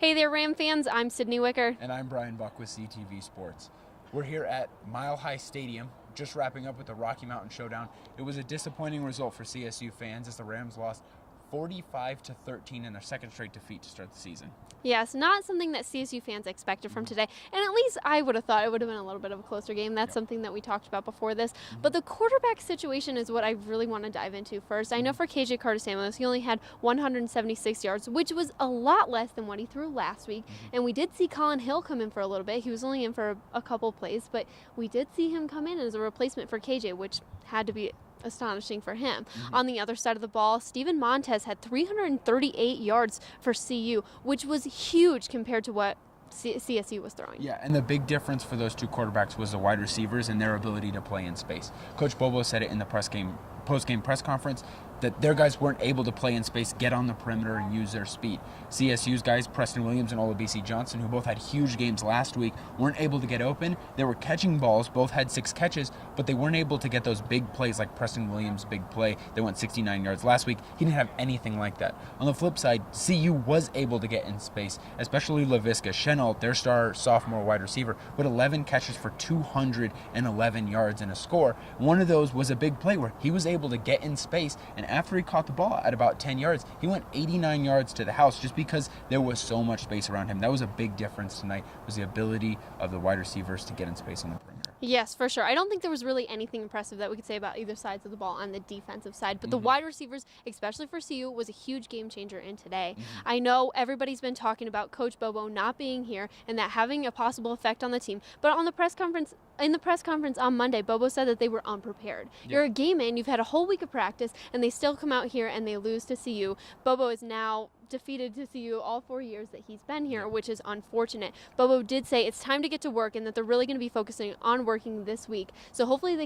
Hey there, Ram fans. I'm Sydney Wicker. And I'm Bryan Buck with CTV Sports. We're here at Mile High Stadium, just wrapping up with the Rocky Mountain Showdown. It was a disappointing result for CSU fans as the Rams lost 45-13 in their second straight defeat to start the season. Yes, not something that CSU fans expected from today. And at least I would have thought it would have been a little bit of a closer game. That's something that we talked about before this. But the quarterback situation is what I really want to dive into first. I know for KJ Carter-Samuels, he only had 176 yards, which was a lot less than what he threw last week. And we did see Colin Hill come in for a little bit. He was only in for a couple plays, but we did see him come in as a replacement for KJ, which had to be astonishing for him. On the other side of the ball, Steven Montez had 338 yards for CU, which was huge compared to what CSU was throwing. Yeah, and the big difference for those two quarterbacks was the wide receivers and their ability to play in space. Coach Bobo said it in the post-game press conference that their guys weren't able to play in space, get on the perimeter, and use their speed. CSU's guys, Preston Williams and Olabisi Johnson, who both had huge games last week, weren't able to get open. They were catching balls, both had 6 catches, but they weren't able to get those big plays like Preston Williams' big play. They went 69 yards last week. He didn't have anything like that. On the flip side, CU was able to get in space, especially Laviska Shenault, their star sophomore wide receiver, with 11 catches for 211 yards and a score. One of those was a big play where he was able to get in space, and after he caught the ball at about 10 yards, he went 89 yards to the house just because there was so much space around him. That was a big difference tonight, was the ability of the wide receivers to get in space on the perimeter. Yes, for sure. I don't think there was really anything impressive that we could say about either sides of the ball on the defensive side, but the wide receivers, especially for CU, was a huge game changer in today. I know everybody's been talking about Coach Bobo not being here and that having a possible effect on the team, but on the press conference on Monday, Bobo said that they were unprepared. You're a game in, you've had a whole week of practice, and they still come out here and they lose to CU. Bobo is now defeated to CU all 4 years that he's been here, which is unfortunate. Bobo did say it's time to get to work and that they're really going to be focusing on working this week. So hopefully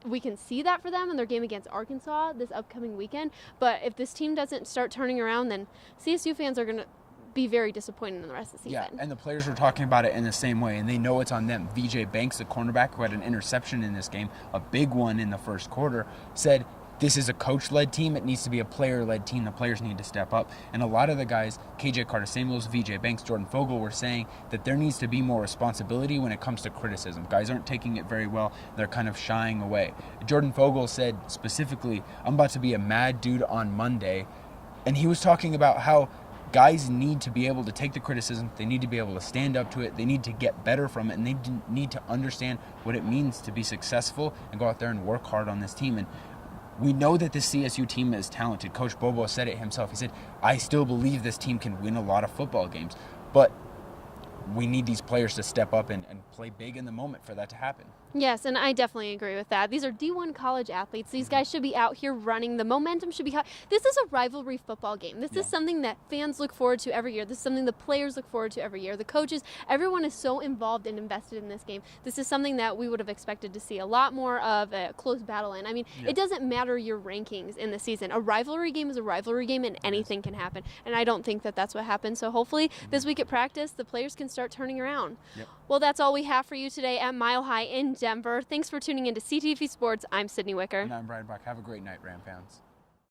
we can see that for them in their game against Arkansas this upcoming weekend. But if this team doesn't start turning around, then CSU fans are going to be very disappointed in the rest of the season. Yeah, and the players were talking about it in the same way, and they know it's on them. VJ Banks, the cornerback who had an interception in this game, a big one in the first quarter, said this is a coach-led team. It needs to be a player-led team. The players need to step up. And a lot of the guys, KJ Carter-Samuels, VJ Banks, Jordan Fogle, were saying that there needs to be more responsibility when it comes to criticism. Guys aren't taking it very well. They're kind of shying away. Jordan Fogle said specifically, I'm about to be a mad dude on Monday. And he was talking about how guys need to be able to take the criticism. They need to be able to stand up to it. They need to get better from it. And they need to understand what it means to be successful and go out there and work hard on this team. And we know that this CSU team is talented. Coach Bobo said it himself. He said, I still believe this team can win a lot of football games. But we need these players to step up and play big in the moment for that to happen. Yes, and I definitely agree with that. These are D1 college athletes. These guys should be out here running. The momentum should be high. This is a rivalry football game. This is something that fans look forward to every year. This is something the players look forward to every year. The coaches, everyone is so involved and invested in this game. This is something that we would have expected to see a lot more of a close battle in. I mean, it doesn't matter your rankings in the season. A rivalry game is a rivalry game, and anything can happen. And I don't think that that's what happened. So hopefully this week at practice, the players can start turning around. Well, that's all we have for you today at Mile High in Denver. Thanks for tuning in to CTV Sports. I'm Sydney Wicker. And I'm Bryan Buck. Have a great night, Ram fans.